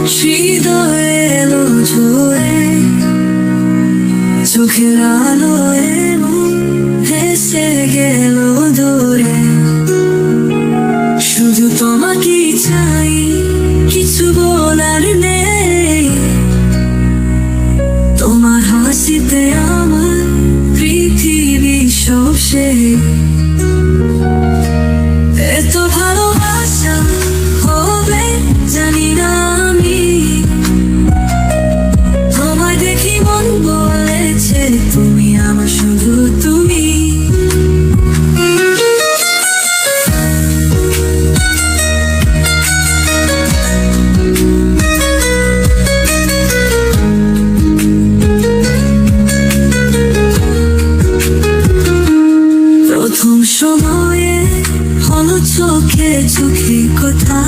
হৃদয়ে এলো ঝরে, চোখের আলো এলো ভেসে গেল দূরে। শুধু তোমাকেই চাই, কিছু বলার নেই। তোমার হাসিতে আমার পৃথিবী সব শেষ। এত ভালোবাসা হবে জানি না আমি, তোমায় দেখি মন বলেছে তুমি আমার, শুধু তুমি। প্রথম সময়ে হলো চোখে চোখে কথা,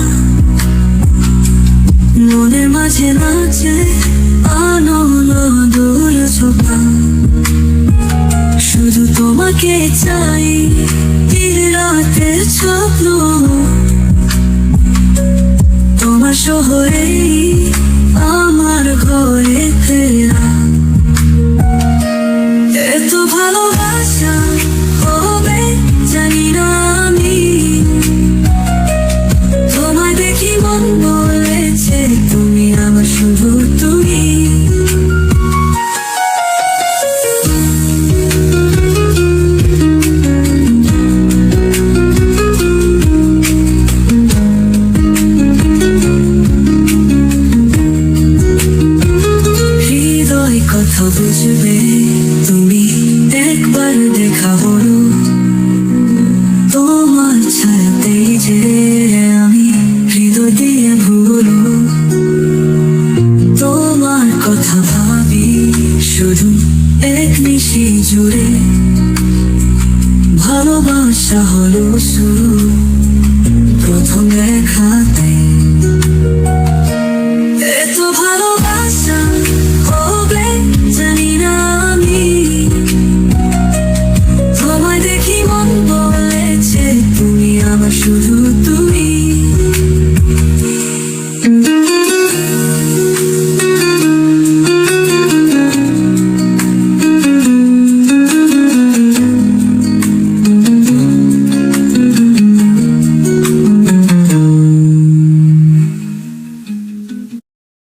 মনের মাঝে নাচে আনন্দ ছোপা। শুধু তোমাকে চাই, দিন রাতের স্বপ্ন তোমার শহরে আমার ঘরে ফেরা।